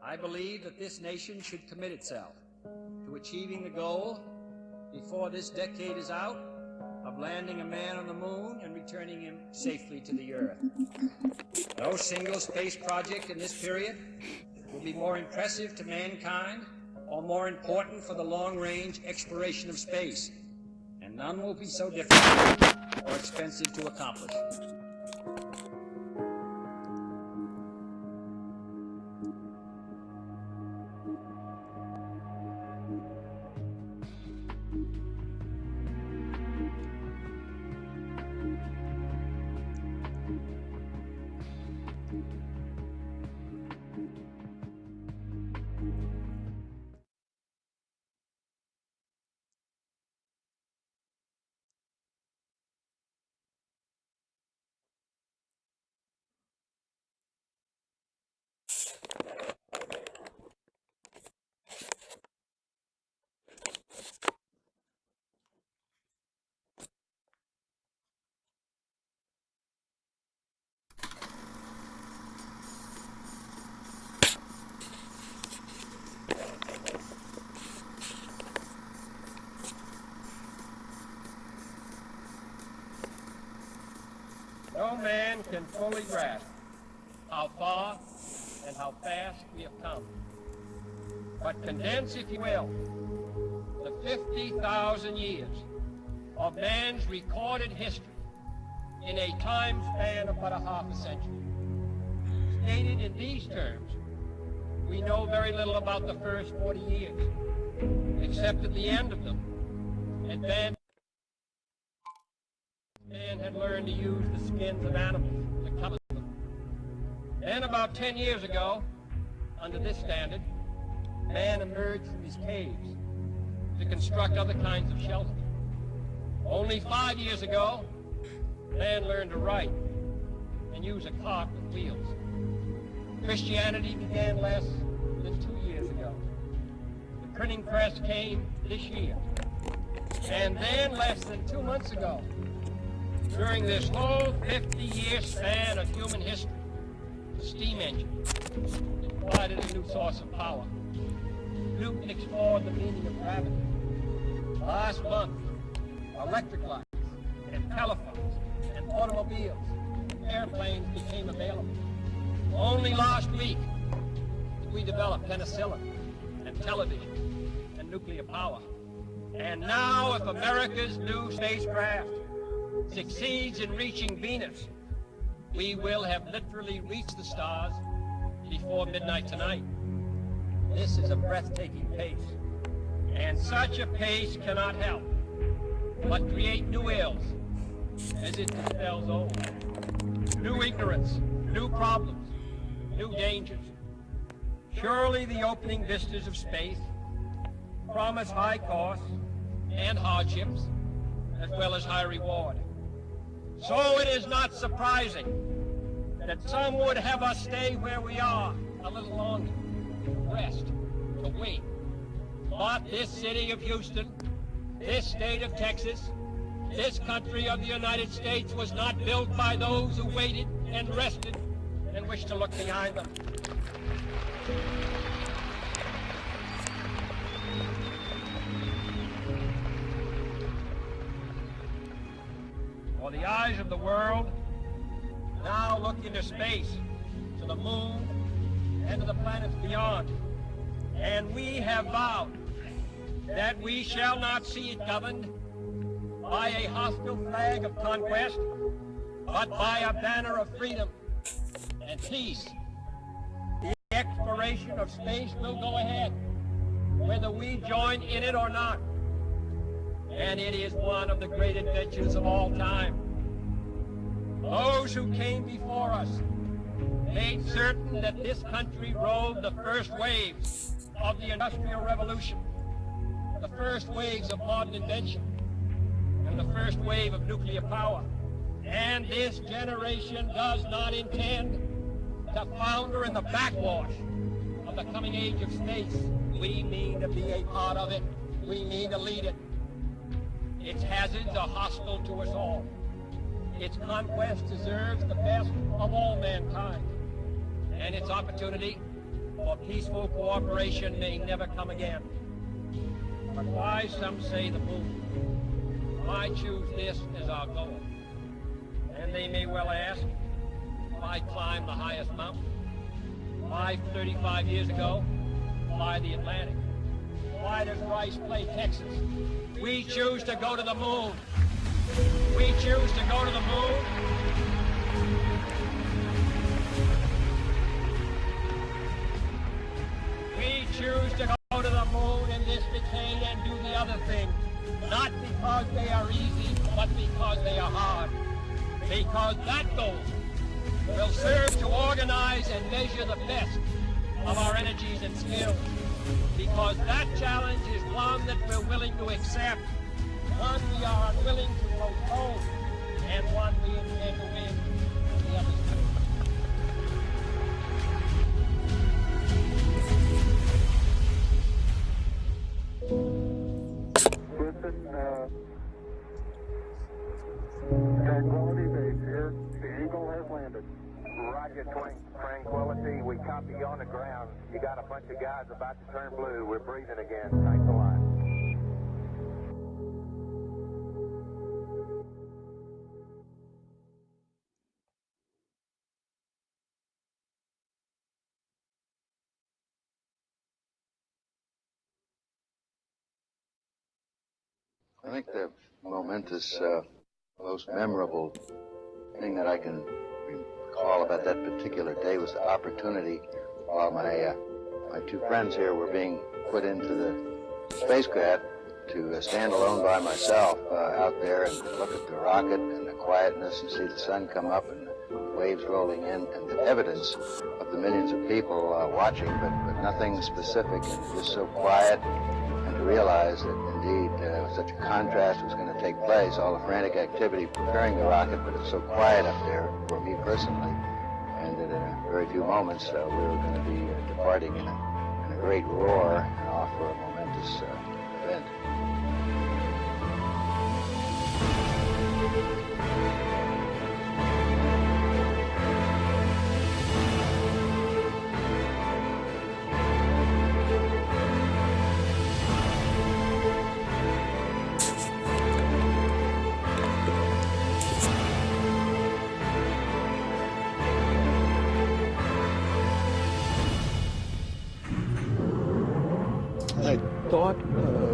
I believe that this nation should commit itself to achieving the goal, before this decade is out, of landing a man on the moon and returning him safely to the Earth. No single space project in this period will be more impressive to mankind or more important for the long-range exploration of space, and none will be so difficult or expensive to accomplish. No man can fully grasp how far and how fast we have come. But condense, if you will, the 50,000 years of man's recorded history in a time span of but a half a century. Stated in these terms, we know very little about the first 40 years, except at the end of them, advanced man had learned to use the skins of animals to cover them. Then about 10 years ago, under this standard, man emerged from his caves to construct other kinds of shelter. Only 5 years ago, man learned to write and use a cart with wheels. Christianity began less than 2 years ago. The printing press came this year. And then less than 2 months ago, during this whole 50-year span of human history, the steam engine provided a new source of power. Newton explored the meaning of gravity. Last month, electric lights and telephones and automobiles and airplanes became available. Only last week, we developed penicillin and television and nuclear power. And now, if America's new spacecraft succeeds in reaching Venus, we will have literally reached the stars before midnight tonight. This is a breathtaking pace, and such a pace cannot help but create new ills as it dispels old. New ignorance, new problems, new dangers. Surely the opening vistas of space promise high costs and hardships, as well as high reward. So it is not surprising that some would have us stay where we are a little longer, to rest, to wait. But this city of Houston, this state of Texas, this country of the United States was not built by those who waited and rested and wished to look behind them. For the eyes of the world now look into space, to the moon, and to the planets beyond. And we have vowed that we shall not see it governed by a hostile flag of conquest, but by a banner of freedom and peace. The exploration of space will go ahead, whether we join in it or not. And it is one of the great adventures of all time. Those who came before us made certain that this country rode the first waves of the Industrial Revolution, the first waves of modern invention, and the first wave of nuclear power. And this generation does not intend to founder in the backwash of the coming age of space. We mean to be a part of it. We mean to lead it. Its hazards are hostile to us all. Its conquest deserves the best of all mankind. And its opportunity for peaceful cooperation may never come again. But why some say the moon? Why choose this as our goal? And they may well ask, why climb the highest mountain? Why 35 years ago, fly the Atlantic? Why does Rice play Texas? We choose to go to the moon. We choose to go to the moon. We choose to go to the moon in this decade and do the other things, not because they are easy, but because they are hard. Because that goal will serve to organize and measure the best of our energies and skills. Because that challenge is one that we're willing to accept, one we are unwilling to postpone, and one we intend to win on the other side. Tranquility Base here. The Eagle has landed. Roger, Tranquility. We copy you on the ground. You got a bunch of guys about to turn blue. We're breathing again. Thanks a lot. I think the momentous, most memorable thing that I can recall about that particular day was the opportunity while my two friends here were being put into the spacecraft to stand alone by myself out there and look at the rocket and the quietness and see the sun come up and the waves rolling in and the evidence of the millions of people watching, but nothing specific and just so quiet. To realize that indeed such a contrast was going to take place, all the frantic activity preparing the rocket, but it's so quiet up there for me personally, and that in a very few moments we were going to be departing in a great roar and off for a momentous event. I thought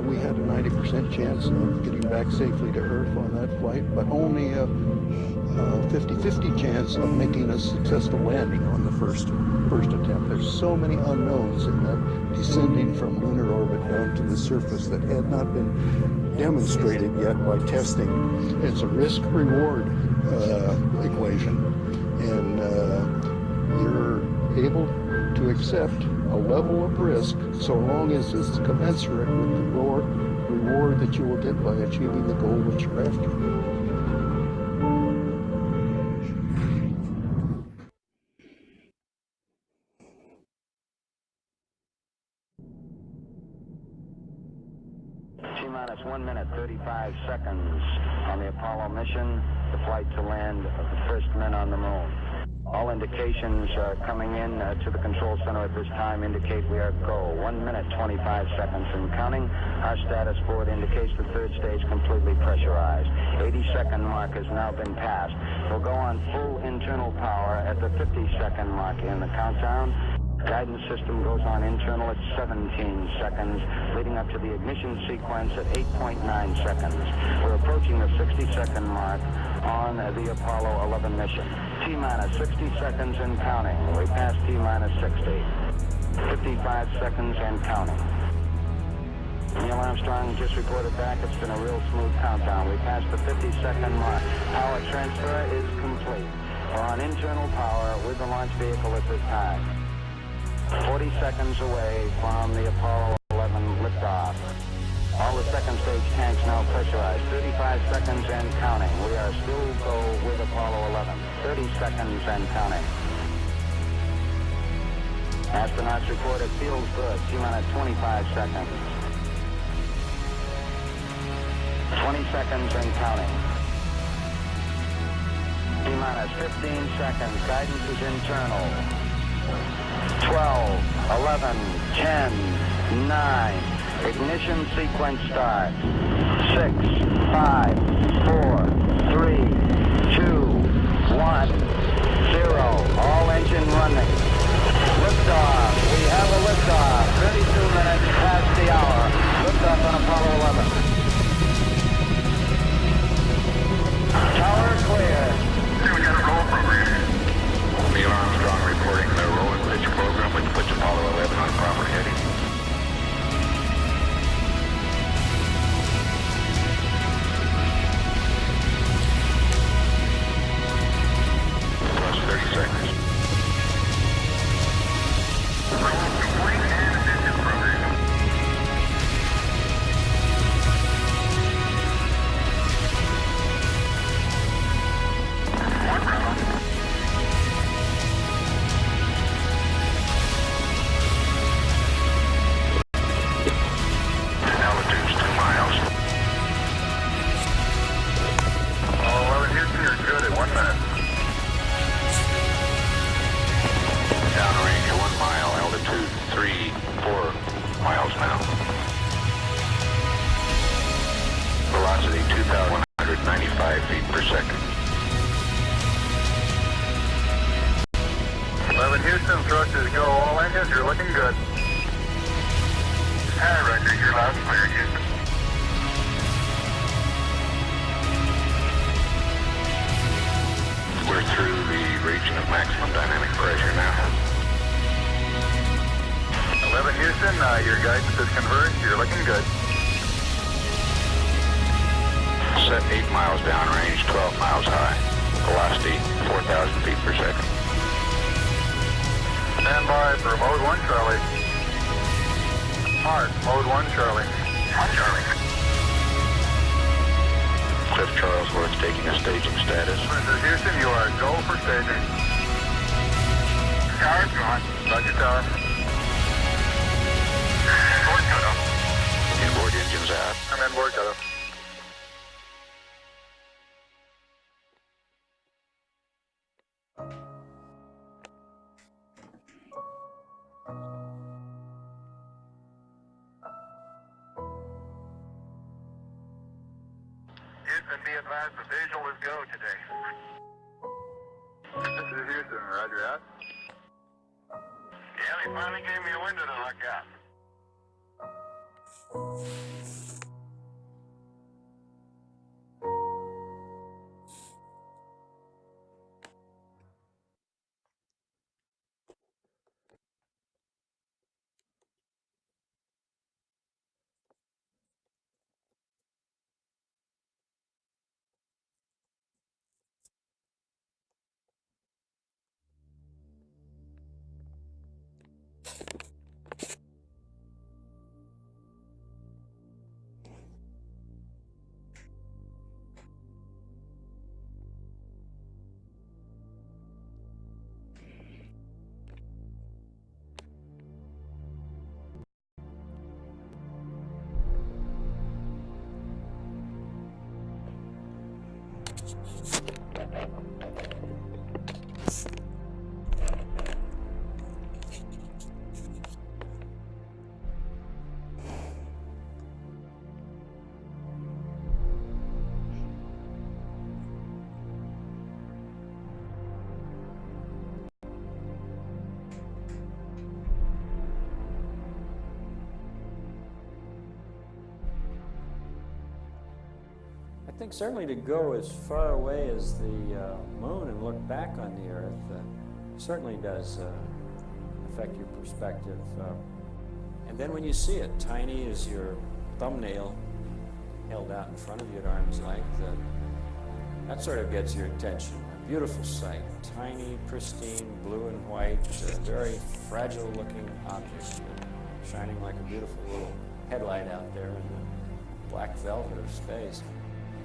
we had a 90% chance of getting back safely to Earth on that flight, but only a 50-50 chance of making a successful landing on the first attempt. There's so many unknowns in that descending from lunar orbit down to the surface that had not been demonstrated yet by testing. It's a risk-reward equation, and you're able to accept a level of risk so long as it's commensurate with the reward that you will get by achieving the goal that you're after. T-minus 1 minute, 35 seconds on the Apollo mission, the flight to land of the first men on the moon. All indications coming in to the control center at this time indicate we are go. 1 minute, 25 seconds and counting. Our status board indicates the third stage completely pressurized. 80-second mark has now been passed. We'll go on full internal power at the 50-second mark in the countdown. Guidance system goes on internal at 17 seconds, leading up to the ignition sequence at 8.9 seconds. We're approaching the 60-second mark on the Apollo 11 mission. T-minus 60 seconds and counting. We passed T-minus 60. 55 seconds and counting. Neil Armstrong just reported back. It's been a real smooth countdown. We passed the 50-second mark. Power transfer is complete. We're on internal power with the launch vehicle at this time. 40 seconds away from the Apollo 11 liftoff. All the second stage tanks now pressurized. 35 seconds and counting. We are still go with Apollo 11. 30 seconds and counting. Astronauts report it feels good. T-minus 25 seconds. 20 seconds and counting. T-minus 15 seconds. Guidance is internal. 12, 11, 10, 9. Ignition sequence starts. 6, 5, 4, 3, 2, 1, 0. All engine running. Liftoff. We have a liftoff. 32 minutes past the hour. Liftoff on Apollo 11. Tower clear. We got a roll program. Neil Armstrong reporting the roll and pitch program, which puts Apollo 11 on proper heading. Plus 30 seconds. Roll complete and engine program. One round. Altitude's 2 miles. All 11 Houston, you're good at 1 minute. Downrange 1 mile, altitude 3, 4 miles now. Velocity 2,195 feet per second. 11 Houston, thrusters go. All engines, you're looking good. Hi, Roger, you're loud and clear, Houston. We're through the region of maximum dynamic pressure now. 11 Houston, your guidance is converged. You're looking good. Set 8 miles downrange, 12 miles high. Velocity 4,000 feet per second. Stand by for mode 1, Charlie. Hard, mode 1, Charlie. 1, Charlie. Cliff Charlesworth taking a staging status. This is Houston, you are go for staging. Tower's gone. Roger, tower. Inboard cutoff. Inboard engines out. I'm inboard cutoff. Houston, be advised the visual is go today. This is Houston, roger out. Yeah, they finally gave me a window to look out. think certainly to go as far away as the moon and look back on the Earth certainly does affect your perspective. And then when you see it, tiny as your thumbnail held out in front of you at arm's length, that sort of gets your attention. A beautiful sight, tiny, pristine, blue and white, very fragile looking object, shining like a beautiful little headlight out there in the black velvet of space.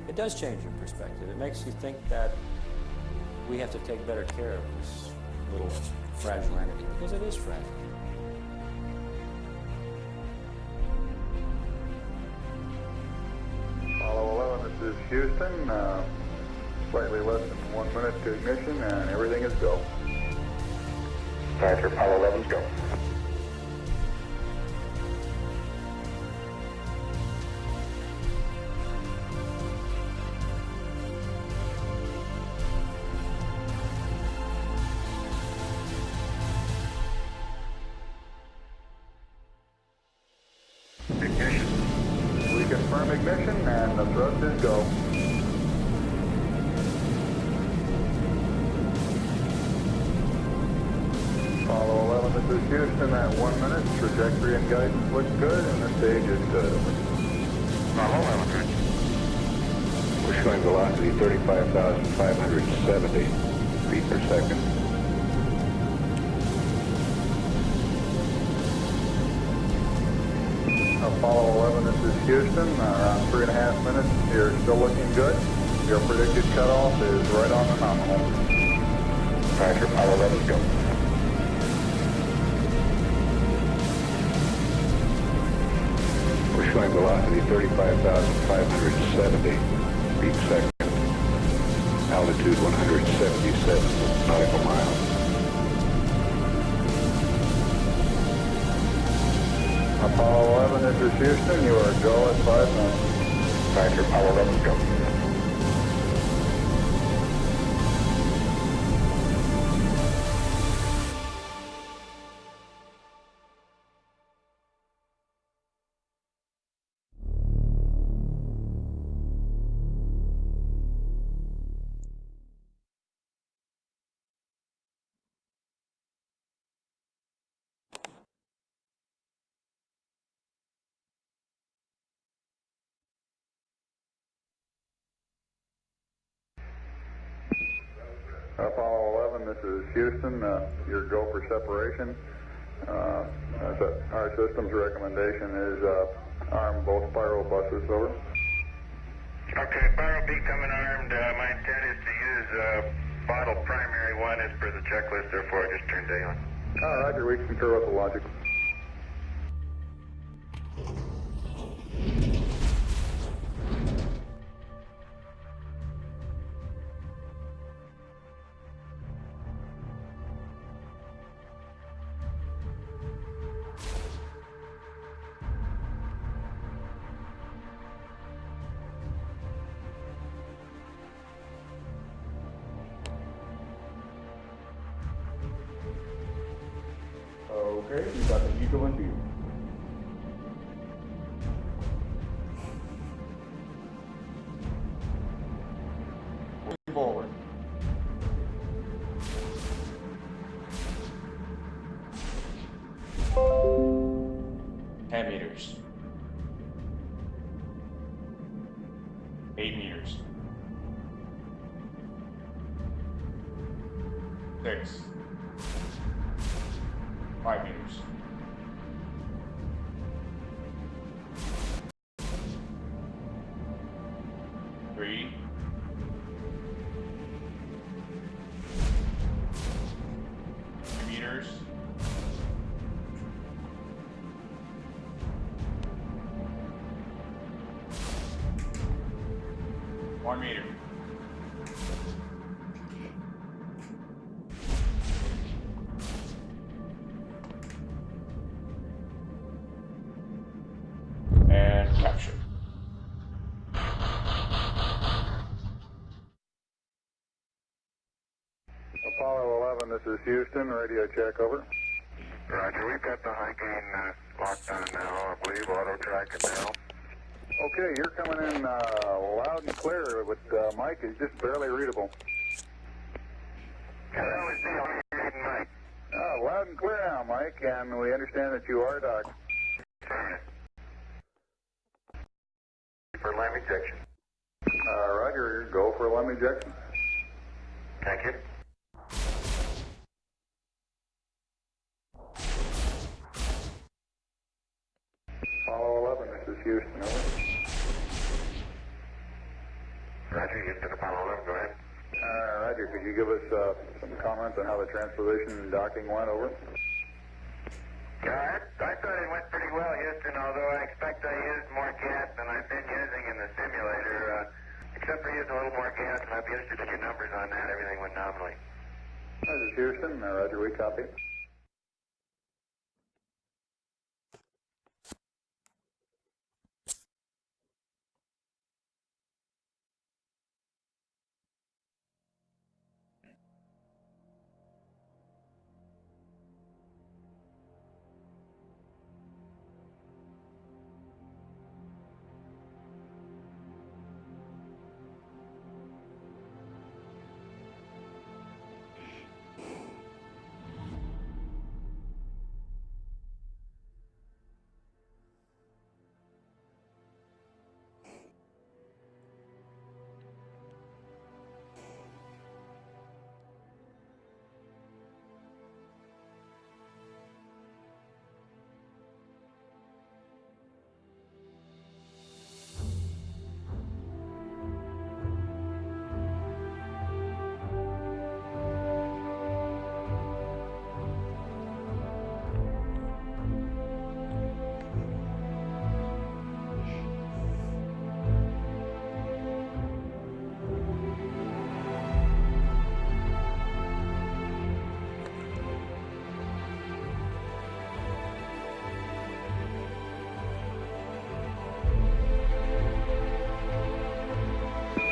It does change your perspective. It makes you think that we have to take better care of this little fragile entity, because it is fragile. Apollo 11, this is Houston. Slightly less than 1 minute to ignition, and everything is go. Roger, Apollo 11's go. Ignition. We confirm ignition, and the thrust is go. Apollo 11, this is Houston at 1 minute. Trajectory and guidance look good, and the stage is good. Apollo 11. We're showing velocity 35,570 feet per second. Apollo 11, this is Houston. Around 3.5 minutes. You're still looking good. Your predicted cutoff is right on the nominal. Roger, Apollo 11's go. We're showing velocity 35,570 feet per second. Altitude 177 nautical miles. Apollo 11, this is Houston. You are go at 5 minutes. Roger, Apollo 11's go. Apollo 11, this is Houston. Your go for separation. Our system's recommendation is arm both spiral buses, over. Okay, spiral B coming armed. My intent is to use bottle primary one as per the checklist, therefore I just turned day on. Roger, we concur with the logic. Okay, we got the Eagle in view. Moving forward. meters. 8 meters. 6. 5 meters. 3. 2 meters. 1 meter. And capture. Apollo 11, this is Houston. Radio check, over. Roger, we've got the high gain locked on now, I believe, auto track it now. Okay, you're coming in loud and clear, but Mike is just barely readable. Loud and clear now, Mike, and we understand that you are docked. For LAM ejection. Roger, go for LAM ejection. Thank you. Apollo 11, this is Houston, over. Roger, Houston, Apollo 11, go ahead. Roger, could you give us some comments on how the transposition and docking went, over? Yeah, I thought it went pretty well, Houston, although I expect I used more gas than I've been using in the simulator. Except for using a little more gas, and I'd be interested in your numbers on that. Everything went nominally. This is Houston, Roger, we copy.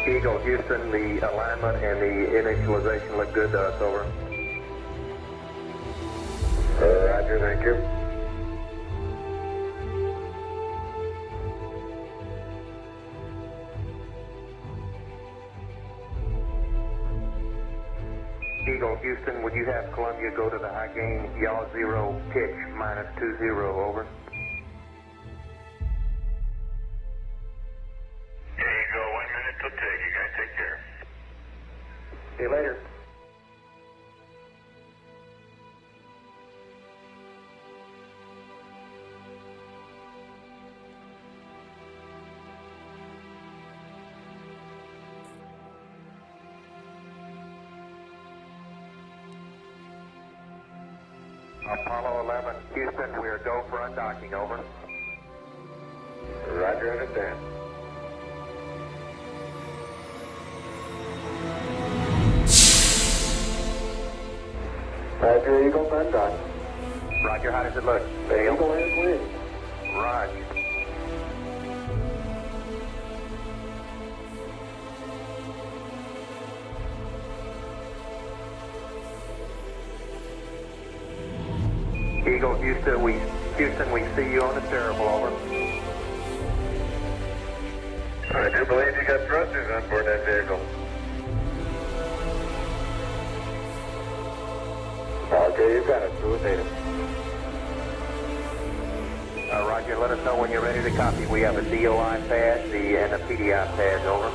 Eagle, Houston, the alignment and the initialization look good to us, over. Roger, thank you. Eagle, Houston, would you have Columbia go to the high gain, yaw 0, pitch, -20, over? See you later. Apollo 11, Houston, we are go for undocking, over. Roger, understand. Roger, Eagle, undock. Roger, how does it look? The Eagle is clear. Roger. Eagle, Houston, we see you on the steerable, over. I do believe you got thrusters on board that vehicle. Okay, you got it. Through data. Roger, let us know when you're ready to copy. We have a DOI pad and a PDI pad, over.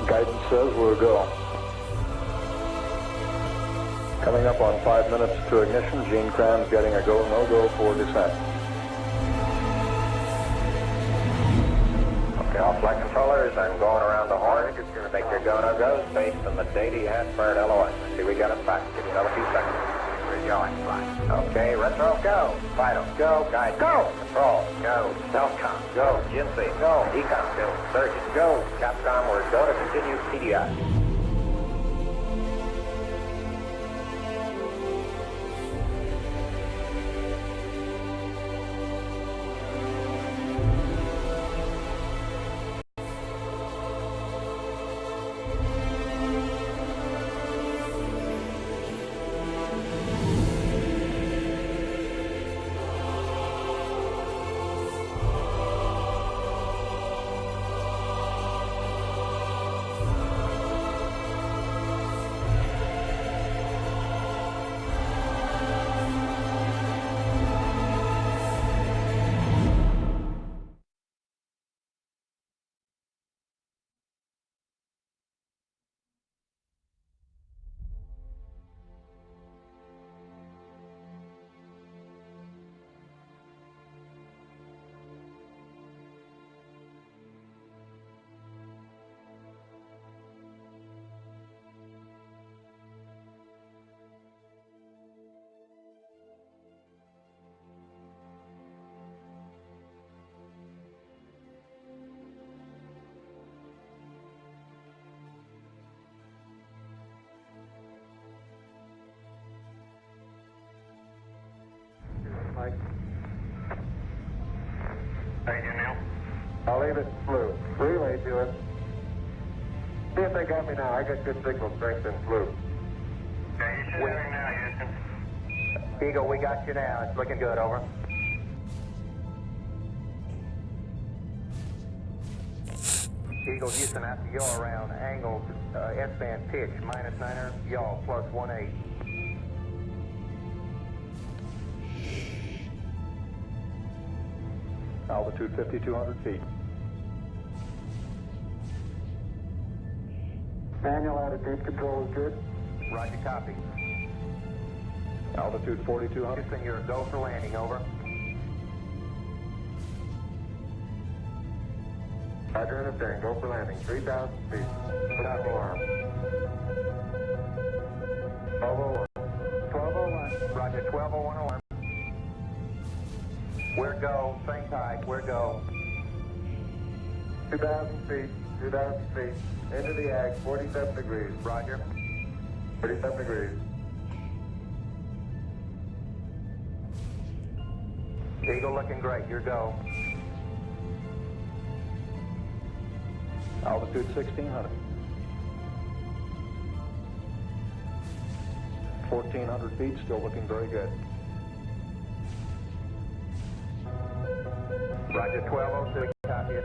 Guidance says we're go. Coming up on 5 minutes to ignition, Gene Kranz getting a go, no-go for descent. Okay, all flight controllers, I'm going around the horn. Just going to make your go, no-go based on the data you have for LOS. See, we got it back. Give me another few seconds. We're going, fine. Okay, retro, go. Vital, go. Guide, go. Control, go. Telcom, go. GIMC, go. Ecom, go. Surgeon, go. Capcom, we're go to continue PDI. I'll leave it flu. Relay to it. See if they got me now. I got good signal strength in flu. Okay, you should have him now, Houston. Eagle, we got you now. It's looking good, over. Eagle, Houston, after yaw around, angled S-band pitch, -9er, yaw, +18. Altitude 5,200 feet. Manual attitude control is good. Roger, copy. Altitude 4,200. Houston, you're a go for landing, over. Roger, understand. Go for landing. 3,000 feet. Stop alarm. 1201. 1201. Roger, 1201 alarm. Where go? Same type. Where go? 2,000 feet. 2,000 feet. Into the ag. 47 degrees. Roger. 47 degrees. Eagle looking great. Your go. Altitude 1,600. 1,400 feet, still looking very good. Roger, 1202, copy it.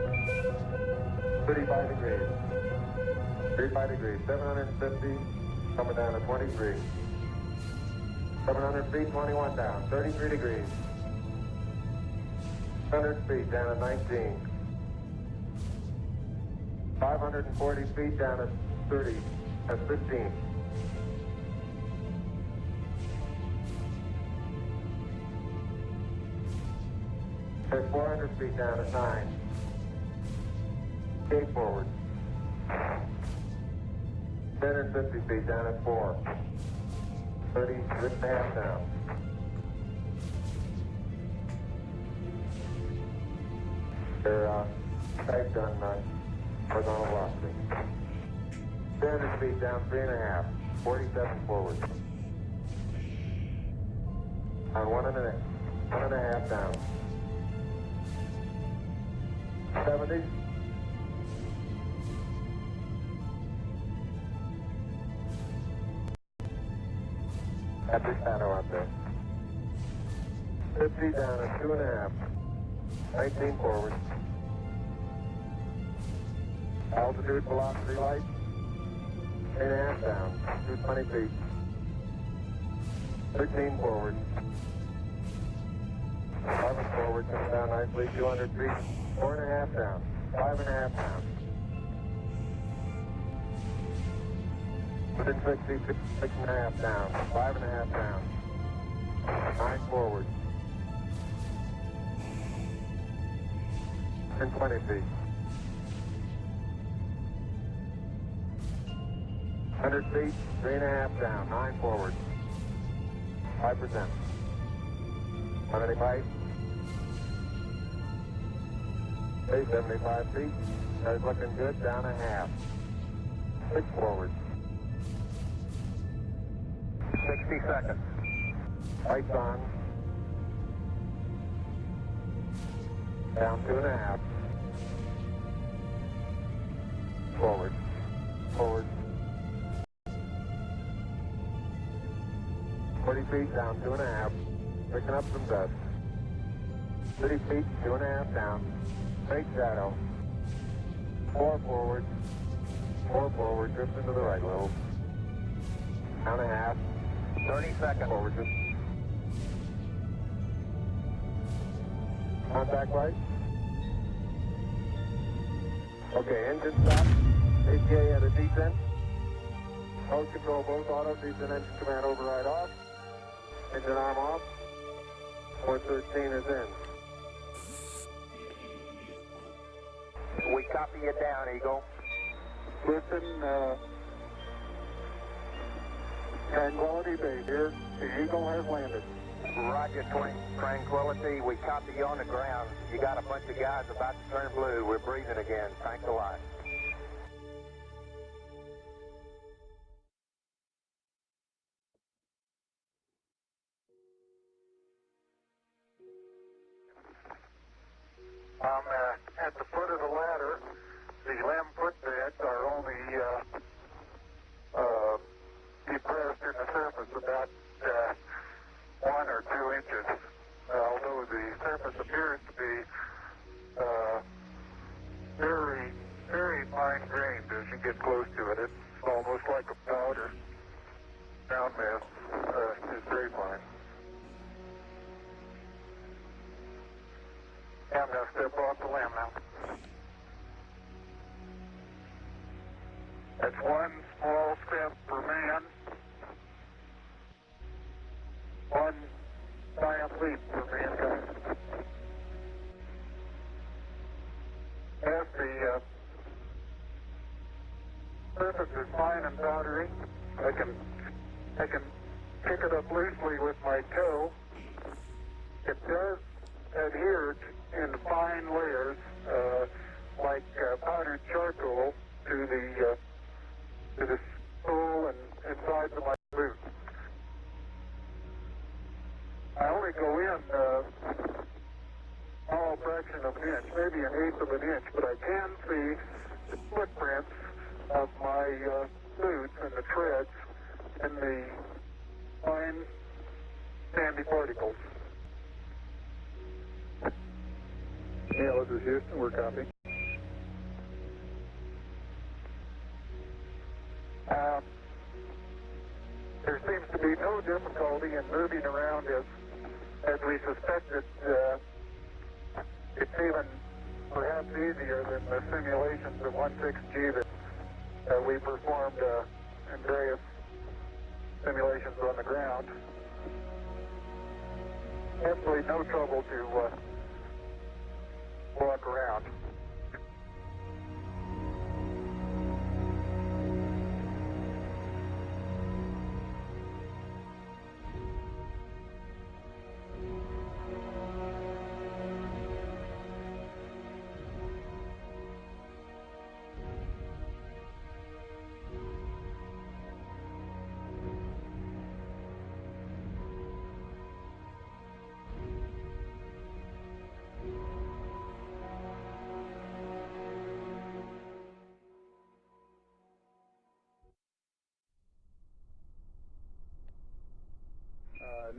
35 degrees. 35 degrees, 750, coming down to 23. 700 feet, 21 down, 33 degrees. 100 feet, down to 19. 540 feet down at 30, that's 15. There's 400 feet down at 9. Gate forward. 1050 feet down at 4. 30.5 down. They're tagged on horizontal velocity. 300 feet down, 3.5. 47 forward. On 1.5 down. 70. At the shadow out there. 50 down at 2.5. 19 forward. Altitude, velocity, light. 8.5 down. 220 feet. 13 forward. 11 forward, comes down nicely. 200 feet. 4.5 down. 5.5 down. Within 60, 6.5 down. 5.5 down. 9 forward. And 20 feet. 100 feet, 3.5 down, 9 forward. 5%. 185. 75 feet. That's looking good, down 1/2. 6 forward. 60 seconds. Lights on. Down 2.5. Forward. Forward. 40 feet down 2.5. Picking up some dust. 30 feet, 2.5 down. Straight shadow. 4 forward. 4 forward. Drift into the right a little. Down 1/2. 30 seconds. Forward drift. Contact light. Okay, engine stop. ATA at a descent. Mode control both auto, descent engine command override off. Engine arm off. 413 is in. We copy you down, Eagle. Listen, Tranquility Bay here. The Eagle has landed. Roger, Tranquility. We copy you on the ground. You got a bunch of guys about to turn blue. We're breathing again. Thanks a lot. I'm at the foot of the ladder. The limb footbeds are only depressed in the surface about 1 or 2 inches, although the surface appears to be very, very fine-grained as you get close to it. It's almost like a powder. Ground mass is very fine. I'm going to step off the limb now. That's one small step for man, one giant leap for mankind. As the surface is fine and powdery, I can pick it up loosely with my toe. It does adhere in fine layers, like powdered charcoal, to the sole and sides of my boot. I only go in a small fraction of an inch, maybe an eighth of an inch, but I can see the footprints of my boots and the treads and the fine sandy particles. Neil, this is Houston. We're copying. There seems to be no difficulty in moving around as we suspected. It's even perhaps easier than the simulations of 16G that we performed in various simulations on the ground. Absolutely no trouble to walk around.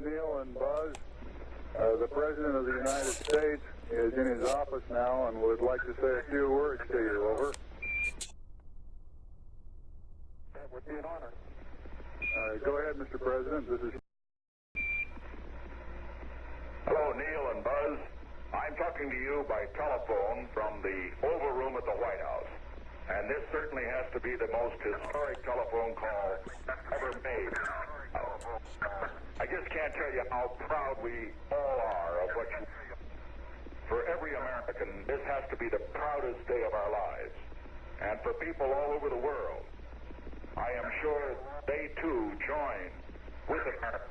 Neil and Buzz, the President of the United States is in his office now and would like to say a few words to you. Over. That would be an honor. Go ahead, Mr. President. This is... Hello, Neil and Buzz. I'm talking to you by telephone from the Oval Room at the White House. And this certainly has to be the most historic telephone call ever made. I just can't tell you how proud we all are of what you... For every American, this has to be the proudest day of our lives. And for people all over the world, I am sure they too join with America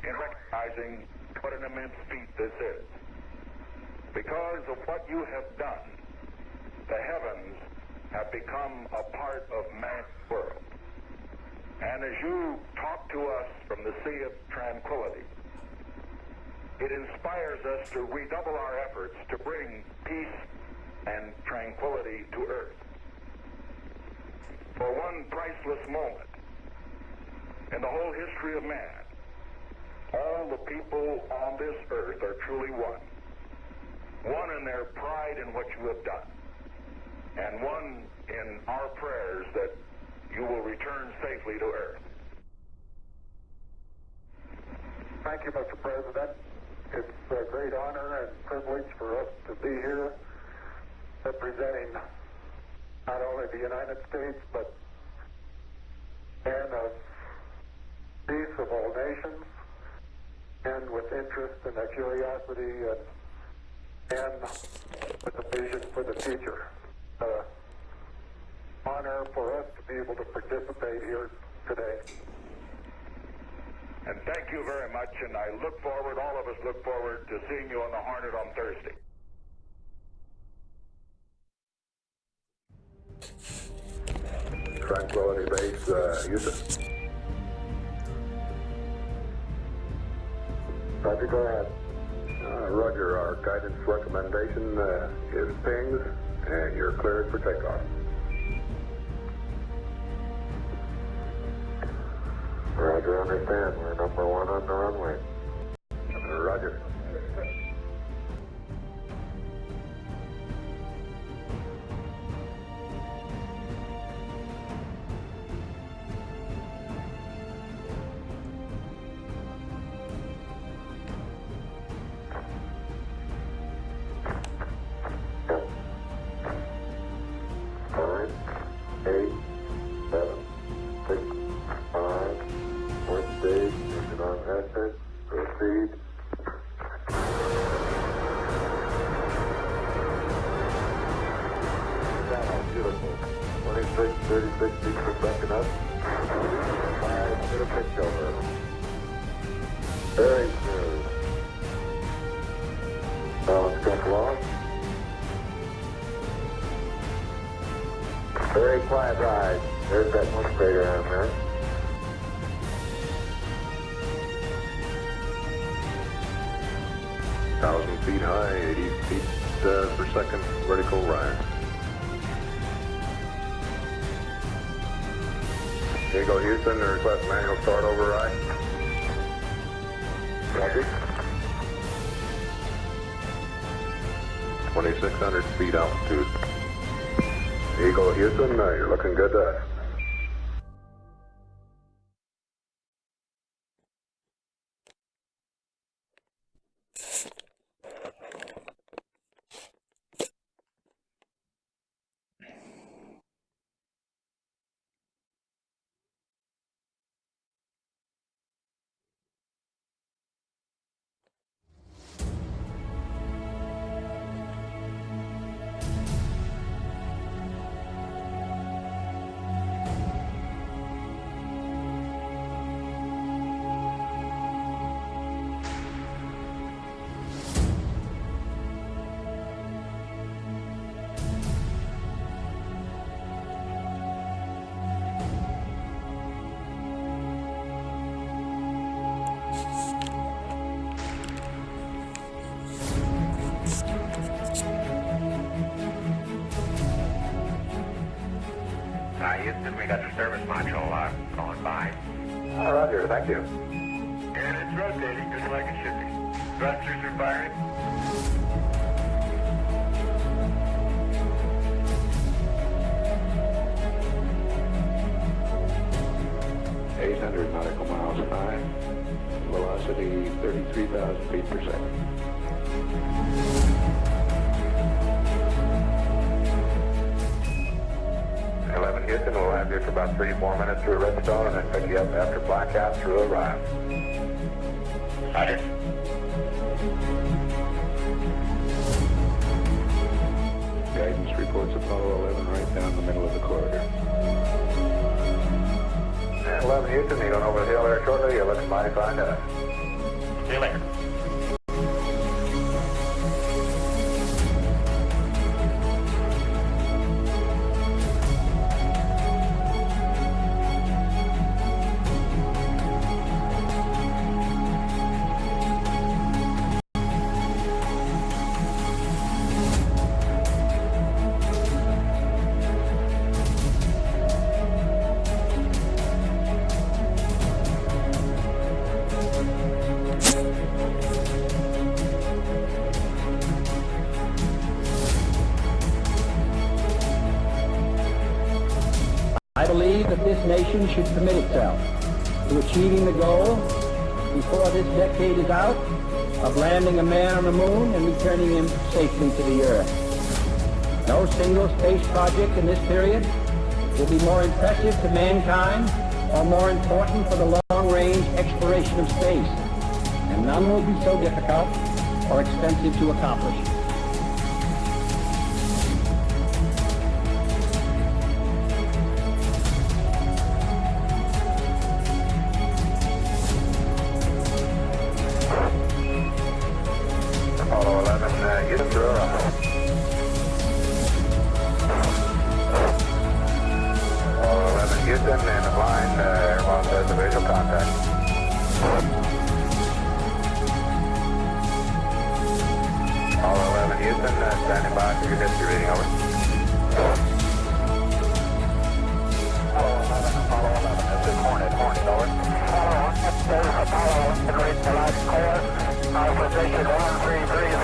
in recognizing what an immense feat this is. Because of what you have done, the heavens have become a part of man's world. And as you talk to us from the sea of tranquility, it inspires us to redouble our efforts to bring peace and tranquility to Earth. For one priceless moment in the whole history of man, all the people on this earth are truly one. One in their pride in what you have done, and one in our prayers that you will return safely to Earth. Thank you, Mr. President. It's a great honor and privilege for us to be here representing not only the United States, but men of peace of all nations, and with interest and a curiosity and with a vision for the future. Honor for us to be able to participate here today. And thank you very much, and I look forward, all of us look forward to seeing you on the Hornet on Thursday. Tranquility Base, Houston. Roger, go ahead. Roger, our guidance recommendation is pings, and you're cleared for takeoff. Roger, understand. We're number 1 on the runway. Roger. Beautiful. 26, 36 feet per second up. 5 to the pitch over. Very smooth. Balance come along. Very quiet ride. There's that one straight around there. Thousand feet high, 80 feet per second vertical rise. Here you go, Houston, request manual start override. Roger. 2,600 feet altitude. Here you go, Houston, you're looking good to us. Houston, we got the service module going by. Roger, thank you. And it's rotating just like it should be. Thrusters are firing. nautical miles an hour. Velocity 33,000 feet per second. Houston, we'll have you for about 3-4 minutes through Redstone and then pick you up after blackout through Orion. Roger. Guidance reports Apollo 11 right down the middle of the corridor. And 11 Houston, you going over the hill there shortly. You look mighty fine to us. See you later. I believe that this nation should commit itself to achieving the goal, before this decade is out, of landing a man on the moon and returning him safely to the Earth. No single space project in this period will be more impressive to mankind or more important for the long-range exploration of space, and none will be so difficult or expensive to accomplish. Apollo 11, Houston through Orion. Apollo 11, Houston, and the line, everyone says the visual contact. Apollo 11 Houston, standing by for your history reading, over. Apollo 11, this is Hornet, over. This is Apollo 11, read the last clear. Our position 1330,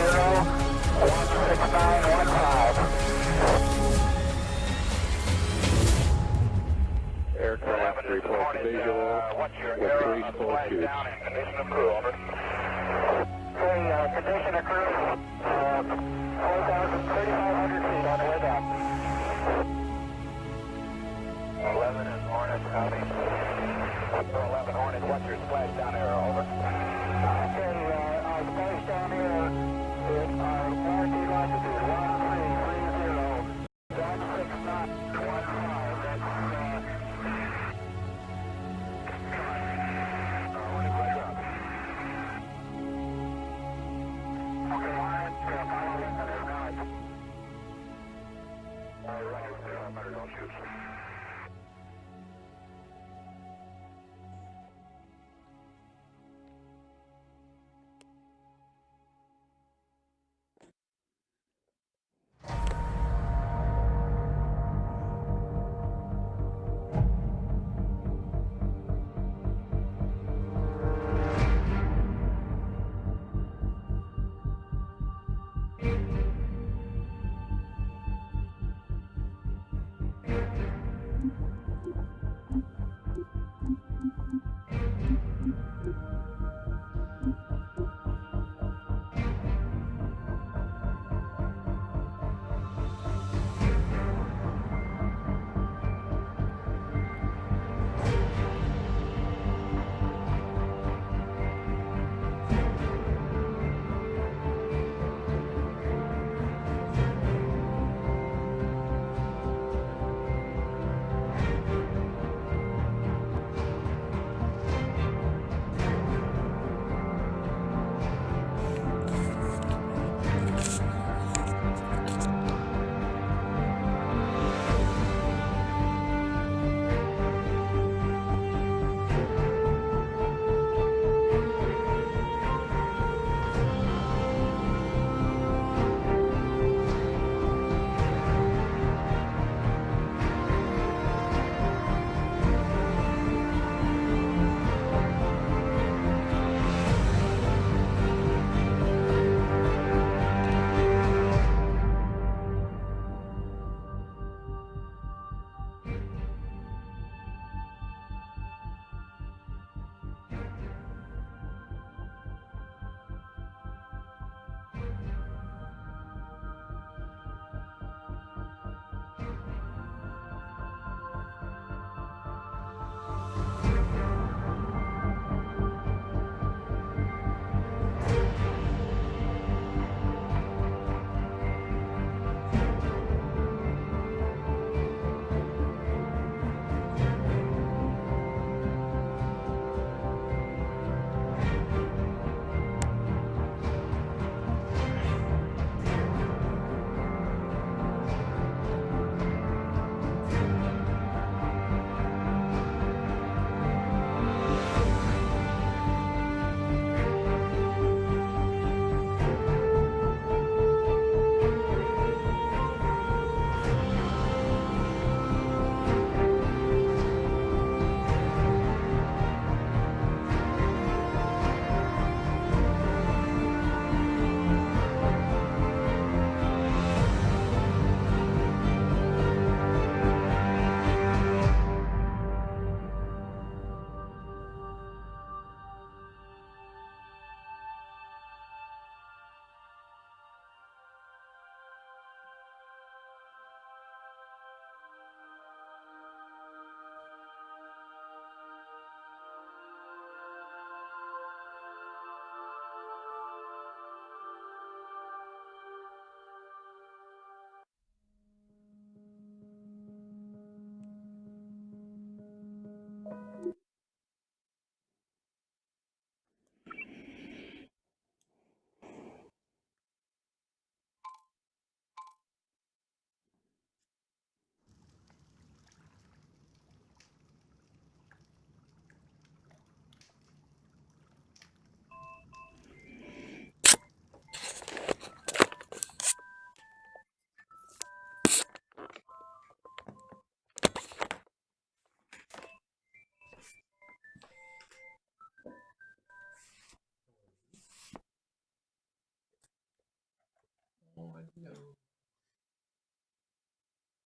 16915. Aircraft reports visual with 3 full shoots. Condition of crew, over. Condition of crew, 3,500 feet on the way down. 11 is Hornet, copy. 11 Hornet, what's your splashdown error, over? Okay, our splashdown error is our guaranteed longitude, 1330, 16915. That's, don't shoot.